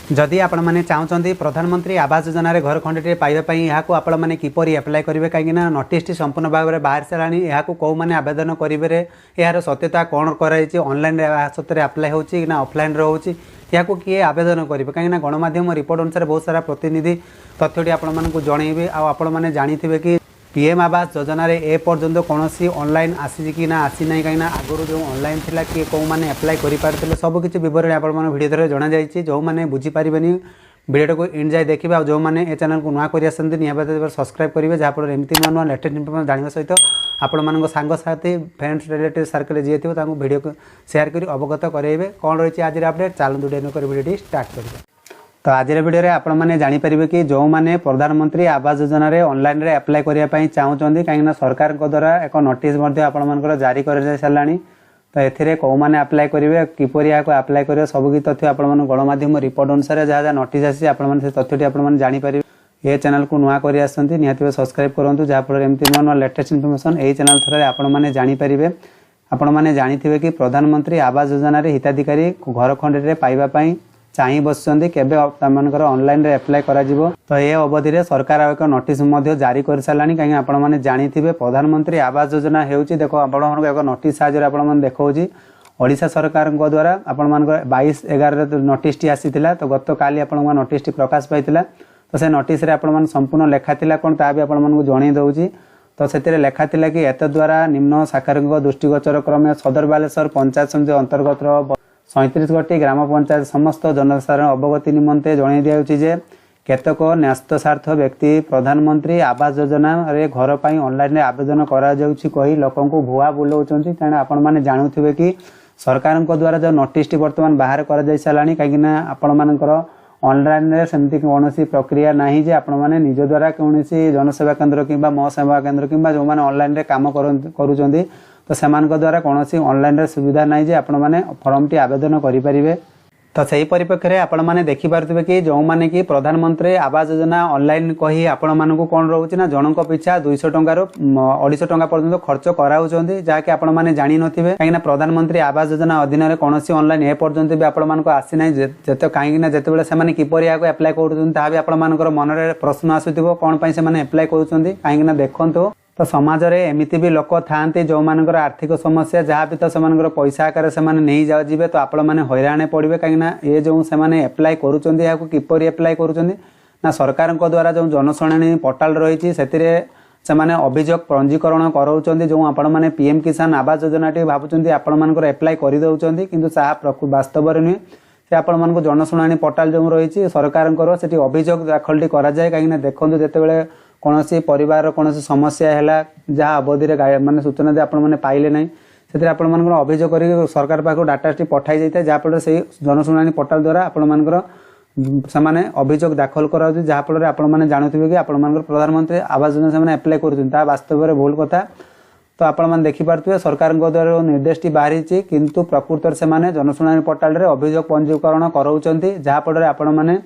जदि आपण मैंने चाहते प्रधानमंत्री आवास योजन घर खंडे पाइबापी यहाँ आपण मैंने किपर एप्लाय करेंगे कहीं नोटिस संपूर्ण भाव में बाहर सारा यहाँ कौ मैंने आवेदन करेंगे यार सत्यता कौन कर ऑनलाइन सत्य आप्लाय होना ऑफलाइन रोचे या किए आवेदन करेंगे कहीं गणमाध्यम रिपोर्ट अनुसार बहुत सारा प्रतिनिधि तथ्यटी आपको जनइबे आपण मैंने जानी कि पीएम आवास योजन ए पर्यंत कौन ऑनलाइन आसी कि ना आसी ना कहीं आगुरी जो ऑनलाइन थी कि कौ मैंने एप्लाय करें सबकि बरणी आप भिडियो जना जाइए जो मैंने बुझीपारे भिडियो को इन जाए देखिए जो मैंने ए चैनल को नुआ कर निहाती सब्सक्राइब करेंगे जहाँफल एमती नुआ नुआ लेटेस्ट इनफर्मेशन जानवा सहित आपण सांगसाथी फ्रेंड्स रिलेटिव सर्कल जी थी भिडियो को शेयर कर अवगत करेंगे कौन रही आज अपडेट चलते भिडियो स्टार्ट करेंगे। तो आज भिडियो आपण मैंने जानीपारे कि जो मैंने प्रधानमंत्री आवास योजन ऑनलाइन रे अप्लाई करने चाहते कहीं सरकार द्वारा एक नोटिस आपर जारी कर सारे तो ये कौ मैंने अप्लाई करेंगे किपर यहाँ अप्लाई करेंगे सबकि तथ्य आप गणमाध्यम रिपोर्ट अनुसार जहाँ जहाँ नोटिस आसी तथ्यटी आपने जानीपारे ये चैनल को नुआ कर निहाती सब्सक्राइब करूँ जहाँफल एमती नुआ नुआ लेटेस्ट इनफर्मेशन यही चैनल थ्रू आपण मैंने जानीपारे आपण मैंने जानी कि प्रधानमंत्री आवास योजन हिताधिकारी घर खंडे पाइबापी चाह बसुँच केवल ऑनलाइन रे अप्लाई करा जिवो तो ये अवधि रे सरकार एक नोटिस जारी कर सारे कहीं आपण मैंने जानी प्रधानमंत्री आवास योजना होची देखो आपण एक नोटिस साहाय्य आपण देखौची ओडिशा सरकार द्वारा आपण 22/11 नोटिस टी आसीथिला तो गत काली आपण नोटिस टी प्रकाश पाइथिला तो से नोटिस रे आपण संपूर्ण लेखा थिला कोन ता भी आपण जणै दउची तो से लेखा थिला कि एत द्वारा निम्न शाखार दृष्टिगोचर क्रमे सदर बालेश्वर पंचायत समिति अंतर्गत 37 गोटी ग्राम पंचायत समस्त जनसाधारण अवगति निमंते जणाई दिया जे केतक न्यस्त स्वार्थ व्यक्ति प्रधानमंत्री आवास योजना रे घर पर ऑनलाइन आवेदन करा जाउछि कही लोकन को भुआ बुलाउछन्ति तेणु आपण माने जानुथिबे कि सरकार द्वारा जो नोटिस टी वर्तमान बाहर करा जाय सालानी कहीं आपण मानकर ऑनलाइन रे सेमति कोनोसी प्रक्रिया नाही जे आपण माने निज द्वारा कोनोसी जनसेवा केंद्र किंबा मो सेवा केंद्र किंबा जो माने ऑनलाइन रे काम करूछन्ति तो सेमान द्वारा कौन ऑनलाइन सुविधा ना जे आपण मैंने फॉर्म टी आवेदन करेंगे तो सही परिप्रेक्षी में आपण मैंने देखिपे कि जो मैंने कि प्रधानमंत्री आवास योजना ऑनलाइन कही आपण मानक कौन रोचे ना जनक पिछा 200 टंकार 250 टंका पर्यंत खर्च कराऊँ जहाँकि आपण मैंने जानी नथिबे कहीं प्रधानमंत्री आवास योजना अधीन में कौन ऑनलाइन ए पर्यंत भी आपण मानक आसी ना जिते कहीं जिते से किपर यहाँ एप्लाय कर मन में प्रश्न आसुव कौन से एप्लाय कर देखु तो समाज रे एमिति भी लोक थांती जो मानकर आर्थिक समस्या जहाँ भी तो से पैसा आकार से नहीं जाए तो आपण मैंने हैरान पड़े कहीं ये जो से एप्लाय करुँच किपर एप्लाय करुँच सरकार द्वारा जो जनशुणाणी पोर्टाल रही से अभियोग पंजीकरण कराऊँ जो आपण मैंने पीएम किसान आवास योजना टी भावुं आपण एप्लाय कर दौरान कि वास्तव नुहे से आपण जनशुणाणी पोर्टाल जो रही सरकार से अभियोग दाखल कराए कहीं देखो जिते कौन परिवार कौन समस्या है जहाँ अवधि माने सूचना दे आपण मैंने पाइले ना से अभियोग कर सरकार पाख डाटा टी पठाई जाए जहाँफल से जनशुणाणी पोर्टाल द्वारा आपण से अभियोग दाखल करा जहाँफल आपण मैंने जानूथे कि आपण प्रधानमंत्री आवास योजना से एप्लाय कर वास्तव में भूल कथा तो आपण मैंने देखिपे सरकार द्वारा निर्देश टी बाहरी किंतु प्रकृत से जनशुणाणी पोर्टाल रे अभियोग पंजीकरण कराऊँ जहाँफल आपण मैंने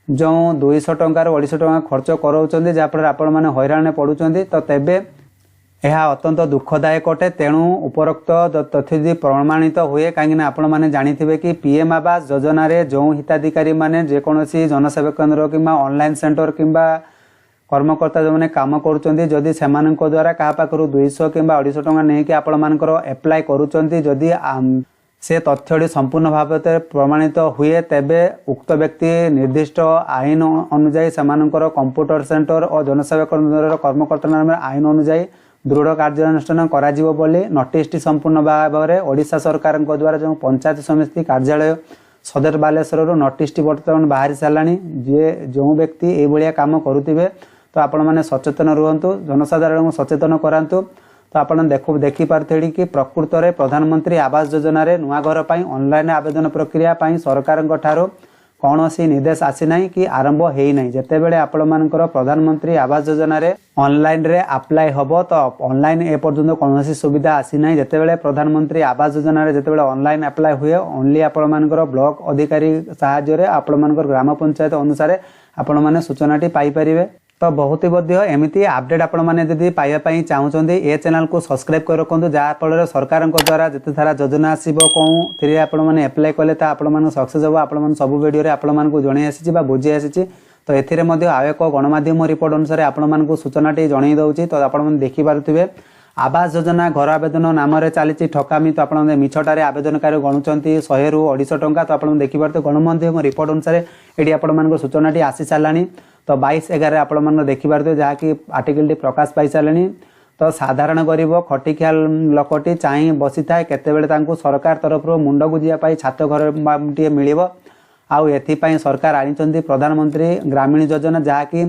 जो 200 टंकार 250 टंका खर्च कराऊँ जहाँफल आपण मैंने हैरान पड़ुंट तो तेबे यह अत्यंत दुखदायक अटे तेणु उपरोक्त तथ्य प्रमाणित हुए कहीं आपण मैंने जानी कि पीएम आवास योजना रे जो हिताधिकारी माने जेकोसी जनसेवा केंद्र किंबा ऑनलाइन सेंटर किंबा कर्मकर्ता जो मैंने काम करुँच से द्वारा क्या पाखु 200 कि 250 टंका नहीं कि आपण मानकर एप्लाय करुँच से तथ्यटी संपूर्ण भाव प्रमाणित हुए तेबे उक्त व्यक्ति निर्दिष्ट आईन अनुजाई से कंप्यूटर सेंटर और जनसेवा केंद्र कर्मकर्ता आईन अनुजाई दृढ़ कार्यानुष्ठान करा बोली नोटिस टी संपूर्ण भाव में ओडिशा सरकार द्वारा जो पंचायत समिति कार्यालय सदर बालेश्वर नोटिस टी बर्तमान बाहरी साराणी जे जो व्यक्ति ये काम करुवे तो आपण मैंने सचेतन रुहतु जनसाधारण को सचेतन करातु तो आप देखिपारे कि प्रकृत में प्रधानमंत्री आवास योजना रे नुआ घर पर ऑनलाइन आवेदन प्रक्रिया सरकार कौन सी निर्देश आसी ना कि आरंभ हो ना जिते बड़े आपणकर प्रधानमंत्री आवास योजना रे ऑनलाइन रे अप्लाई हम तो ऑनलाइन ए पर्यंत कौन सुविधा आसी ना जिते बड़े प्रधानमंत्री आवास योजना रे जिते बड़े ऑनलाइन अप्लाई हुए ओनली आपणकर ब्लॉक अधिकारी साहाय्य आपणकर ग्राम पंचायत अनुसार आपण मैंने सूचना टी पाई परिवे तो बहुत ही मध्य एमती अपडेट आपण मैंने जब पाइबापी चाहते ए चैनल को सब्सक्राइब कर रखुँ जहाँफल सरकार द्वारा जिते सारा योजना आसो कौन आपने एप्लाय कले तो आप सक्सेस हम आप सब भिडियो आपको जन आसी बुझी आसी तो एथिरे मध्य आउ एक गणमाध्यम रिपोर्ट अनुसार आपण सूचनाटी जन दूसरी तो आपने देखिपे आवास योजना घर आवेदन नाम चली ठकामी तो आपने मिछटारे आवेदनकारी गणुंट 100 ରୁ 250 टंका तो आपने देखिपे गणमाध्यम रिपोर्ट अनुसार ये आपण सूचनाटी आसी सारा तो 22/11 आपण देखिपे जहाँकि आर्टिकल प्रकाश पाई सारे तो साधारण गरीब खटिखिया लोकटी चाह बसी थाए केतेबेले सरकार तरफ मुंड गुजिया छात घर टे मिल आउ एथिपाई सरकार आनी प्रधानमंत्री ग्रामीण योजना जहाँकि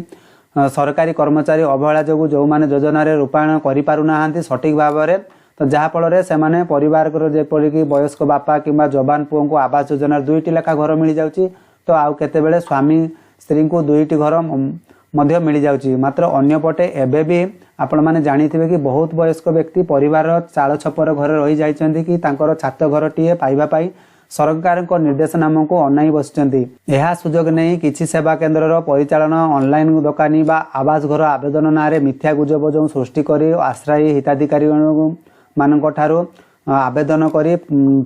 सरकारी कर्मचारी अवहेला जो जो मैंने योजना रूपायण कर सठिक भाव में तो जहाँफल से मैंने परिवार जेपरिक वयस्क बापा कि जवान पुओं को आवास योजना 2टी लेखा घर मिल जाऊँगी तो आउ केतेबेले स्वामी स्त्री को 2टी घर मध्य मिल जाऊँगी मात्र अन्यपटे एबे भी आपण मैंने जानिथिबे कि बहुत वयस्क व्यक्ति परिवार चाल छपर घर रही जाइछन्ति कि तांकर छात घर टीए पाइबा पाई सरकार निर्देशनामा को अनाई बसिचंती यह सुजोग नहीं किसी सेवा केन्द्र परिचालन ऑनलाइन दुकानी बा आवास घर आवेदन नारे मिथ्या गुजब जो सृष्टि करी आश्रयी हिताधिकारी मानक ठारू आवेदन करी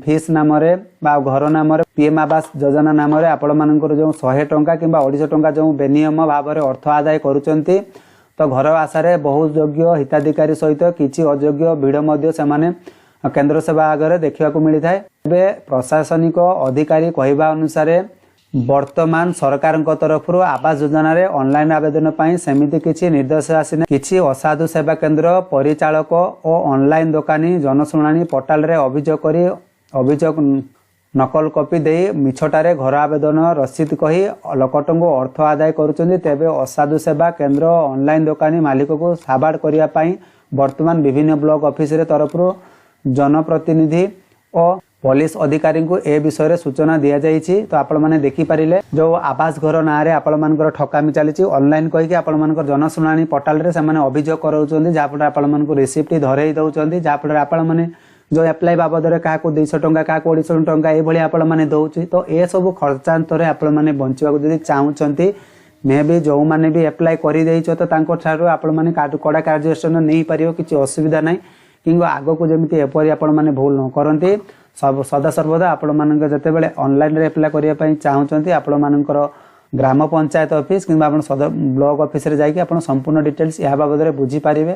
फीस नाम बा घर नाम पीएम आवास योजना नाम आपण मानकर जो 100 टंका कि 250 टंका जो बेनियम भाव में अर्थ आदाय करुचंती तो घर आशारे बहुत योग्य हिताधिकारी सहित किसी अयोग्य भिड़ मध्य से केंद्र सेवा आगे देखा मिलता है प्रशासनिक अधिकारी कहवा अनुसार वर्तमान सरकार तरफ आवास योजना रे ऑनलाइन आवेदन पाई सेमिति किछि निर्देश आसीना किछि असाधु सेवा केंद्र परिचालक और ऑनलाइन दुकानी जनशुणाणी पोर्टाल रे अभियोग नकल कॉपी दे मिछटारे घर आवेदन रसीद कही लोकटंको अर्थ आदाय करुचंदी तेबे असाधु सेवा केंद्र ऑनलाइन दुकानी मालिक को साबाड़ करिया पाई वर्तमान विभिन्न ब्लॉक ऑफिस रे तरफ जनप्रतिनिधि और पुलिस अधिकारी को ए विषय रे सूचना दिया जाइछि तो आपण माने देखि पारिले जो आवास घर ना रे आपण मानकर ठकामी चली ऑनलाइन कहि कि आपण मानकर जनशुणाणी पोर्टाल रे से माने अभियोग कराउछन्ती जहाँ फल आपण मानकर रिसिप्ट धरई दउछन्ती जहाँ फल आपण माने जो एप्लाय बाबद रे काको 200 टंका काको 250 टंका ए भली आपण माने दउछि तो ए सब खर्चांतरे आपण माने बंचिबा जदी चाहुछन्ती मे भी जो माने भी एप्लाय करि दैछो तो तांको ठारो आपण माने कड़ा कार्यानुष्ठान नै परियो किछि असुविधा नै किंवा आगो को जमिति एपरि आपण माने भूल न करंती सब सदा सर्वदा आपण मानक जतेबेले ऑनलाइन रे एप्लाय करिया पई चाहुचंती आपण मानकर ग्राम पंचायत ऑफिस किंवा आपण ब्लॉक ऑफिस रे जाई कि आपण संपूर्ण डिटेल्स या बाबद रे बुझी पारिबे।